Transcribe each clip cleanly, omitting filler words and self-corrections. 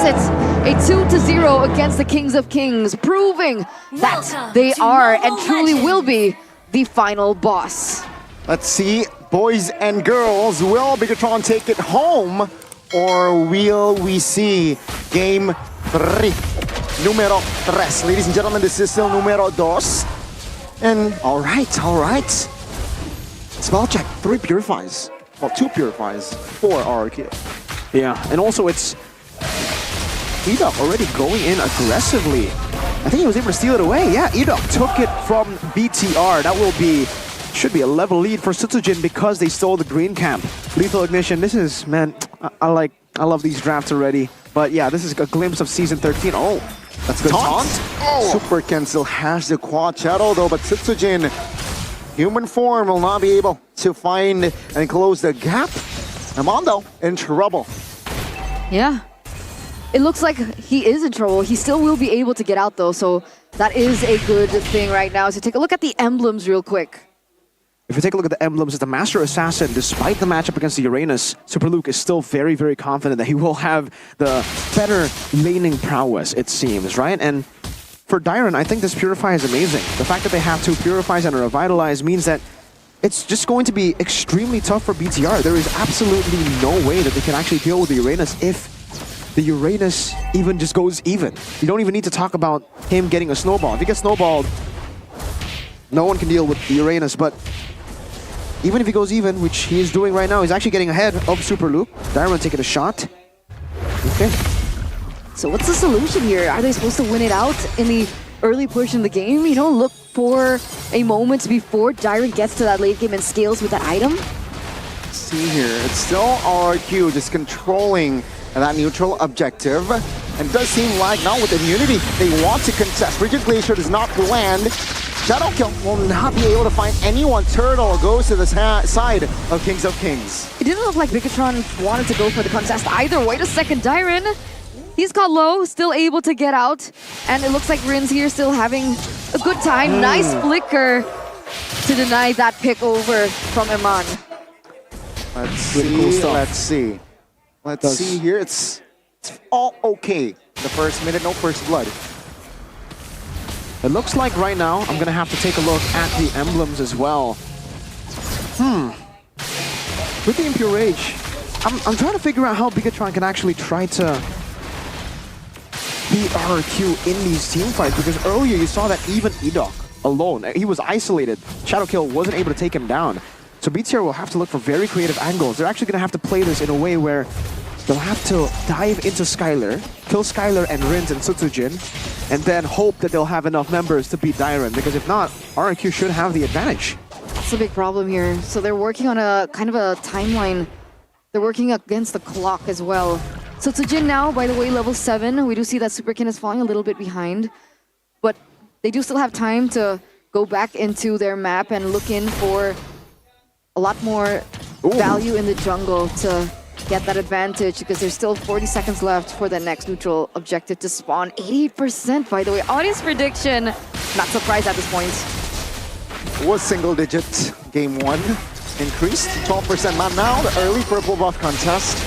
it. A 2-0 against the Kings of Kings, proving that they are and truly will be the final boss. Let's see, boys and girls, will Bigatron take it home, or will we see game 3? Numero 3. Ladies and gentlemen, this is still numero 2. And all right. Spell check, 3 purifies. Well, 2 purifies, 4 RQ. Yeah, and also it's Edok already going in aggressively. I think he was able to steal it away. Yeah, Edok took it from BTR. That should be a level lead for Sutsujin because they stole the green camp. Lethal Ignition, this is, man, I love these drafts already. But yeah, this is a glimpse of Season 13. Oh, that's good taunt. Oh. Super Ken still has the quad shadow though, but Sutsujin, human form, will not be able to find and close the gap. Armando in trouble. Yeah. It looks like he is in trouble. He still will be able to get out though, so that is a good thing right now. So take a look at the emblems real quick. If you take a look at the emblems, it's the Master Assassin. Despite the matchup against the Uranus, Super Luke is still very, very confident that he will have the better laning prowess, it seems, right? And for Dyron, I think this Purify is amazing. The fact that they have 2 Purifies and a Revitalize means that it's just going to be extremely tough for BTR. There is absolutely no way that they can actually deal with the Uranus if the Uranus even just goes even. You don't even need to talk about him getting a snowball. If he gets snowballed, no one can deal with the Uranus, but even if he goes even, which he is doing right now, he's actually getting ahead of Super Luke. Dyron taking a shot. Okay. So what's the solution here? Are they supposed to win it out in the early push in the game? You don't look for a moment before Dyron gets to that late game and scales with that item? See here, it's still RQ just controlling that neutral objective. And it does seem like now with immunity, they want to contest. Rigid Glacier does not land. Shadow Kill will not be able to find anyone. Turtle goes to the side of Kings of Kings. It didn't look like Bigatron wanted to go for the contest either. Wait a second, Dyron. He's caught low, still able to get out. And it looks like Rin's here still having a good time. Nice flicker to deny that pick over from Iman. Let's see. Let's see here. It's all okay. The first minute, no first blood. It looks like right now, I'm going to have to take a look at the emblems as well. With the Impure Rage, I'm trying to figure out how Bigatron can actually try to beat RRQ in these team fights, because earlier you saw that even Edok alone, he was isolated. Shadowkill wasn't able to take him down. So BTR will have to look for very creative angles. They're actually going to have to play this in a way where they'll have to dive into Skylar, kill Skylar and Rins and Sutsujin, and then hope that they'll have enough members to beat Dyron, because if not, RRQ should have the advantage. That's a big problem here. So they're working on a kind of a timeline. They're working against the clock as well. Sutsujin now, by the way, level 7. We do see that Superkin is falling a little bit behind, but they do still have time to go back into their map and look in for a lot more value in the jungle to get that advantage, because there's still 40 seconds left for the next neutral objective to spawn. 88%, by the way. Audience prediction, not surprised at this point. Was single digit game 1. Increased 12%. Now the early purple buff contest.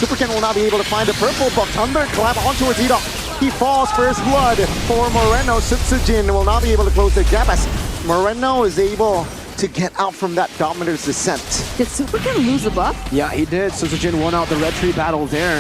Superkin will not be able to find the purple buff. Thunderclap onto his Edok. He falls first blood for Moreno. Sutsujin will not be able to close the gap as Moreno is able to get out from that Dominator's descent. Did Superkin lose the buff? Yeah, he did. Sutsujin won out the red tree battle there.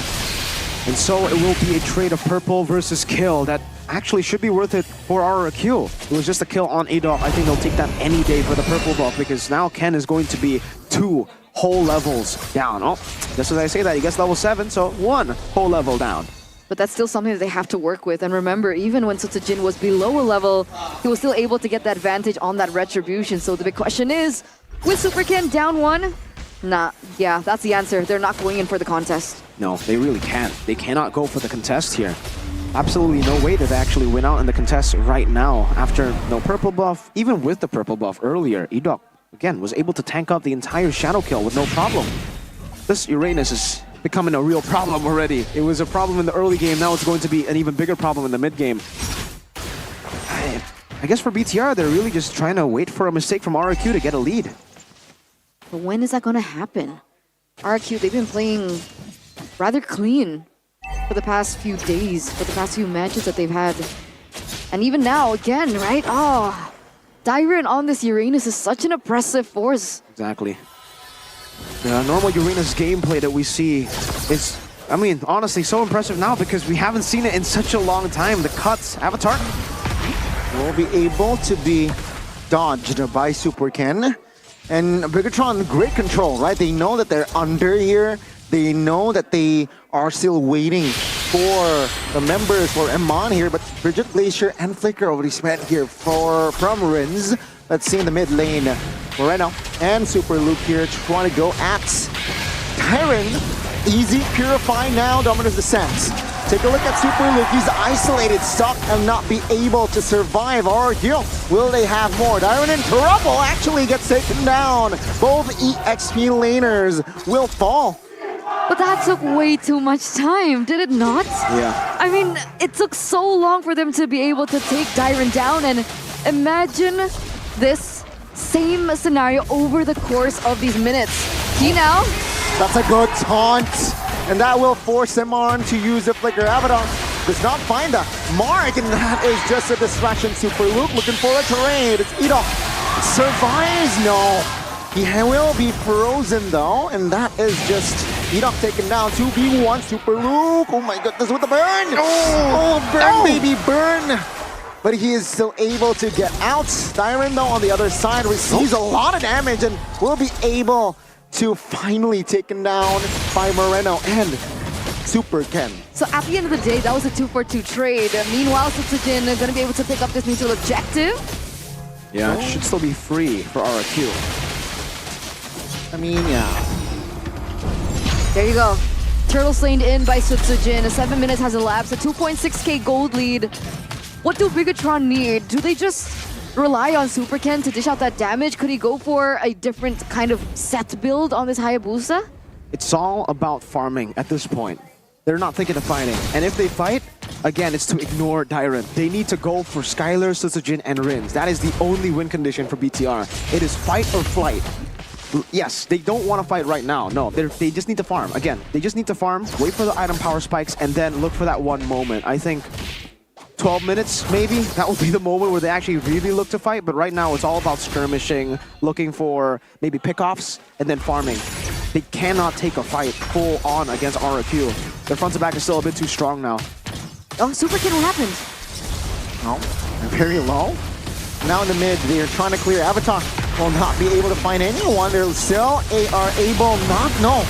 And so it will be a trade of purple versus kill that actually should be worth it for RRQ. It was just a kill on Edok. I think they'll take that any day for the purple buff, because now Ken is going to be 2 whole levels down. Oh, just as I say that, he gets level 7, so 1 whole level down. But that's still something that they have to work with. And remember, even when Sutsujin was below a level, he was still able to get that advantage on that retribution. So the big question is, with Superkin down 1? Nah, yeah, that's the answer. They're not going in for the contest. No, they really can't. They cannot go for the contest here. Absolutely no way that they actually win out in the contest right now after no purple buff. Even with the purple buff earlier, Edok, again, was able to tank up the entire shadow kill with no problem. This Uranus is becoming a real problem already. It was a problem in the early game, now it's going to be an even bigger problem in the mid game. I guess for BTR, they're really just trying to wait for a mistake from RRQ to get a lead. But when is that going to happen? RRQ, they've been playing rather clean. for the past few days, for the past few matches that they've had. And even now, again, right? Oh, Dyron on this Uranus is such an oppressive force. Exactly. The normal Uranus gameplay that we see is, I mean, honestly, so impressive now because we haven't seen it in such a long time. The cuts, Avatar will be able to be dodged by Super Ken. And Bigatron, great control, right? They know that they're under here. They know that they are still waiting for the members for Emon here, but Bridget Glacier and Flicker already spent here from Rins. Let's see in the mid lane, Moreno and Super Luke here trying to go at Tyron. Easy, Purify now, Dominus Descent. Take a look at Super Luke. He's isolated, stuck, and not be able to survive. Or heal. Will they have more? Dyron in trouble actually gets taken down. Both EXP laners will fall. But that took way too much time, did it not? Yeah. I mean, it took so long for them to be able to take Dyron down, and imagine this same scenario over the course of these minutes. He now. That's a good taunt. And that will force him on to use the Flicker. Abaddon does not find a mark, and that is just a distraction. Super Luke looking for a trade. It's Edok. Survives? No. He will be frozen though, and that is just Edok taken down. 2v1 Super Luke. Oh my goodness, with the burn! Oh, burn, baby, burn! But he is still able to get out. Dyron though on the other side receives a lot of damage and will be able to finally taken down by Moreno and Super Ken. So at the end of the day, that was a 2-for-2 trade. Meanwhile, Sutsujin going to be able to pick up this neutral objective. Yeah, it should still be free for RRQ. I mean, yeah. There you go. Turtle slaned in by Sutsujin. 7 minutes has elapsed. A 2.6k gold lead. What do Bigatron need? Do they just rely on Super Ken to dish out that damage? Could he go for a different kind of set build on this Hayabusa? It's all about farming at this point. They're not thinking of fighting. And if they fight, again, it's to ignore Dyron. They need to go for Skylar, Sutsujin, and Rins. That is the only win condition for BTR. It is fight or flight. Yes, they don't want to fight right now. No, they just need to farm. Again, they just need to farm, wait for the item power spikes, and then look for that one moment. I think 12 minutes, maybe, that will be the moment where they actually really look to fight. But right now, it's all about skirmishing, looking for maybe pickoffs, and then farming. They cannot take a fight full on against RRQ. Their front to back is still a bit too strong now. Oh, Super Ken, what happened? Oh, they're very low. Now in the mid, they're trying to clear. Avatar will not be able to find anyone. They're still are able not, no.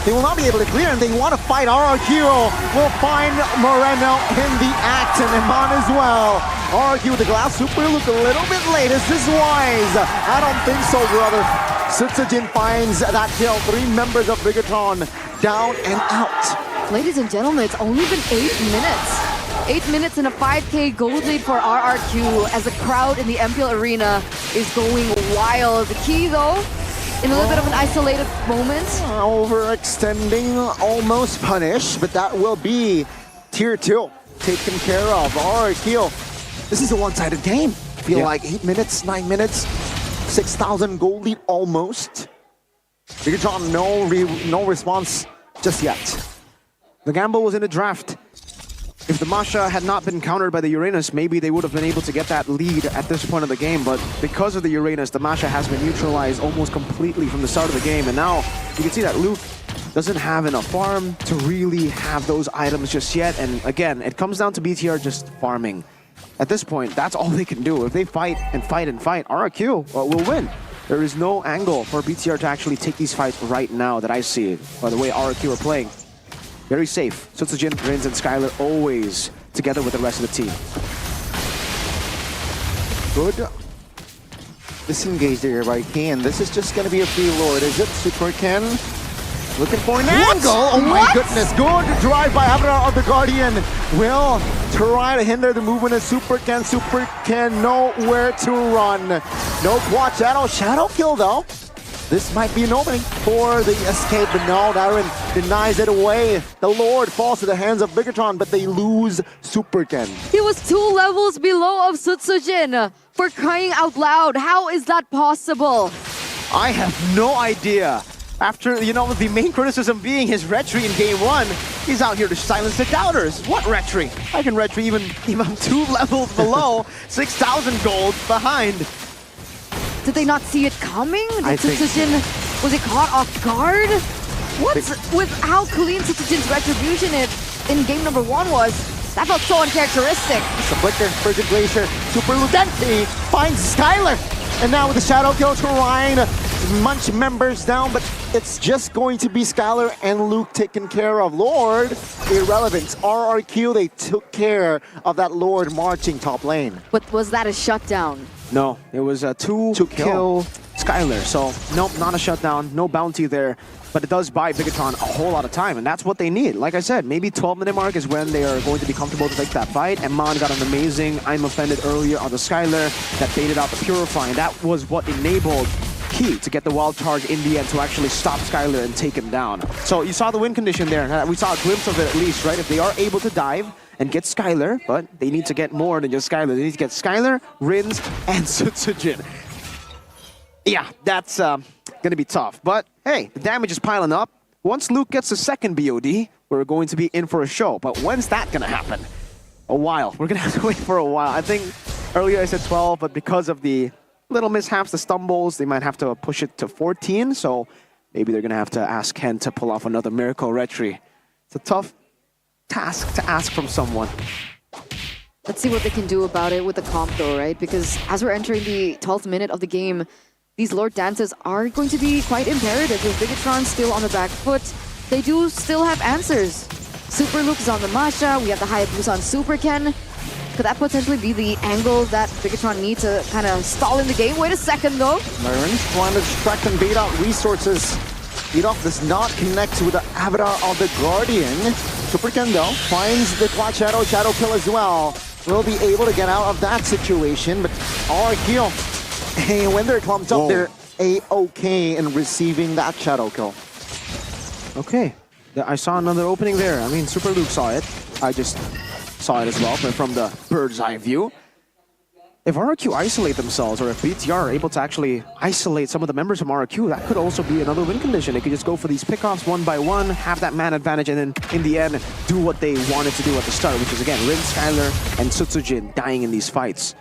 They will not be able to clear, and they want to fight. RRQ will find Moreno in the act, and Iman as well. RRQ with the glass. Super Luke a little bit late. Is this wise? I don't think so, brother. Sutsujin finds that kill. 3 members of Bigatron down and out. Ladies and gentlemen, it's only been 8 minutes. 8 minutes and a 5k gold lead for RRQ as the crowd in the MPL arena is going wild. The key, though, in a little bit of an isolated moment. Overextending, almost punished, but that will be tier 2 taken care of. RRQ, this is a one-sided game. I feel like 8 minutes, 9 minutes, 6,000 gold lead almost. Bigatron, no response just yet. The gamble was in the draft. If the Masha had not been countered by the Uranus, maybe they would have been able to get that lead at this point of the game. But because of the Uranus, the Masha has been neutralized almost completely from the start of the game. And now you can see that Luke doesn't have enough farm to really have those items just yet. And again, it comes down to BTR just farming. At this point, that's all they can do. If they fight and fight and fight, RRQ will win. There is no angle for BTR to actually take these fights right now that I see it, by the way RRQ are playing. Very safe. Sutsujin, Rins, and Skylar always together with the rest of the team. Good disengage there by Ken. This is just going to be a free lord. Is it Super Ken? Looking for an angle. Oh my goodness. Good drive by Avatar of the Guardian. Will try to hinder the movement of Super Ken. Super Ken nowhere to run. No quad shadow. Shadow kill though. This might be an opening for the escape, but no, Dyron denies it away. The Lord falls to the hands of Bigatron, but they lose Super Ken. He was 2 levels below of Sutsujin. For crying out loud, how is that possible? I have no idea. After, you know, the main criticism being his retry in game 1, he's out here to silence the doubters. What retry? I can retry even 2 levels below, 6,000 gold behind. Did they not see it coming? I think Tsujin, was it caught off guard? What's with how clean Tsujin's retribution in game number 1 was? That felt so uncharacteristic. It's a flicker, Frigid Glacier, Super Ludenti finds Skylar. And now with the Shadow Kill, trying to munch members down, but it's just going to be Skylar and Luke taken care of. Lord, irrelevant. RRQ, they took care of that Lord marching top lane. But was that a shutdown? No, it was a 2-kill Skylar. So, nope, not a shutdown, no bounty there. But it does buy Bigatron a whole lot of time, and that's what they need. Like I said, maybe 12-minute mark is when they are going to be comfortable to take that fight. And Mon got an amazing I'm Offended earlier on the Skylar that baited out the Purify, and that was what enabled Key to get the wild charge in the end to actually stop Skylar and take him down. So you saw the win condition there, and we saw a glimpse of it at least, right? If they are able to dive and get Skylar, but they need to get more than just Skylar. They need to get Skylar, Rins, and Tsujin. Yeah, that's gonna be tough. But hey, the damage is piling up. Once Luke gets the second BOD, we're going to be in for a show. But when's that gonna happen? A while. We're gonna have to wait for a while. I think earlier I said 12, but because of the little mishaps, the stumbles, they might have to push it to 14. So maybe they're gonna have to ask Ken to pull off another miracle retry. It's a tough task to ask from someone. Let's see what they can do about it with the comp though, right? Because as we're entering the 12th minute of the game, these Lord dances are going to be quite imperative. With Bigatron still on the back foot, they do still have answers. Super Luke is on the Masha, we have the Hayabusa on Super Ken. Could that potentially be the angle that Bigatron needs to kind of stall in the game? Wait a second though. Marin's trying to distract and bait out resources. Beatoff does not connect with the Avatar of the Guardian. Super Ken though finds the Quad Shadow Kill as well. Will be able to get out of that situation, but RRQ, hey, when they're clumped up, they're A-okay in receiving that Shadow Kill. Okay, I saw another opening there. I mean, Super Luke saw it. I just saw it as well, but from the bird's eye view. If RRQ isolate themselves, or if BTR are able to actually isolate some of the members from RRQ, that could also be another win condition. They could just go for these pickoffs one by one, have that man advantage, and then in the end, do what they wanted to do at the start, which is, again, Rin, Skylar, and Tsujin dying in these fights.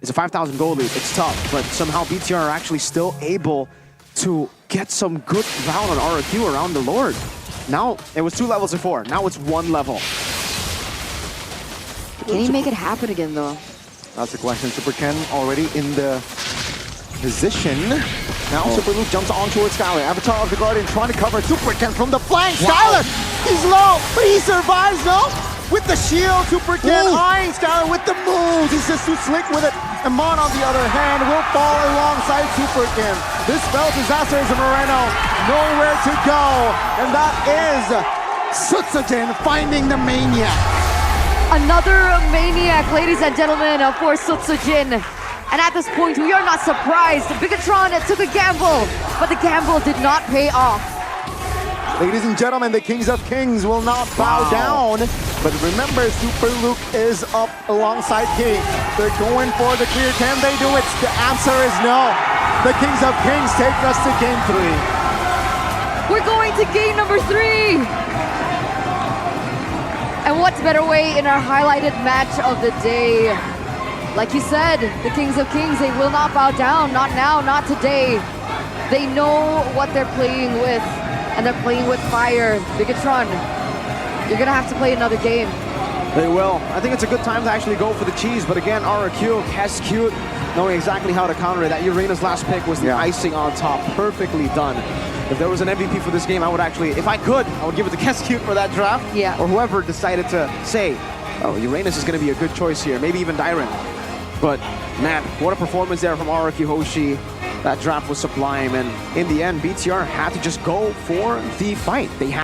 It's a 5,000 gold lead. It's tough, but somehow BTR are actually still able to get some good round on RRQ around the Lord. Now, it was 2 levels before. Now it's 1 level. Can he make it happen again though? That's the question. Super Ken already in the position. Now Super Luke jumps on towards Skylar. Avatar of the Guardian trying to cover Super Ken from the flank. Skylar, he's low, but he survives, no? With the shield, Super Ken eyeing Skylar with the moves. He's just too slick with it. And Mon, on the other hand, will fall alongside Super Ken. This spell disaster is Moreno. Nowhere to go. And that is Tsujin finding the Maniac. Another Maniac, ladies and gentlemen, for Tsujin. And at this point, we are not surprised. Bigatron took a gamble, but the gamble did not pay off. Ladies and gentlemen, the Kings of Kings will not bow down. But remember, Super Luke is up alongside King. They're going for the clear. Can they do it? The answer is no. The Kings of Kings take us to game 3. We're going to game number 3. And what's better way in our highlighted match of the day? Like you said, the Kings of Kings, they will not bow down. Not now, not today. They know what they're playing with. And they're playing with fire. Bigatron, you're gonna have to play another game. They will. I think it's a good time to actually go for the cheese, but again, RRQ, Cute, knowing exactly how to counter it. That Urena's last pick was the icing on top. Perfectly done. If there was an MVP for this game, I would actually, if I could, I would give it to Cute for that draft. Yeah. Or whoever decided to say, oh, Uranus is gonna be a good choice here. Maybe even Dyron. But man, what a performance there from RRQ Hoshi. That draft was sublime, and in the end, BTR had to just go for the fight. They had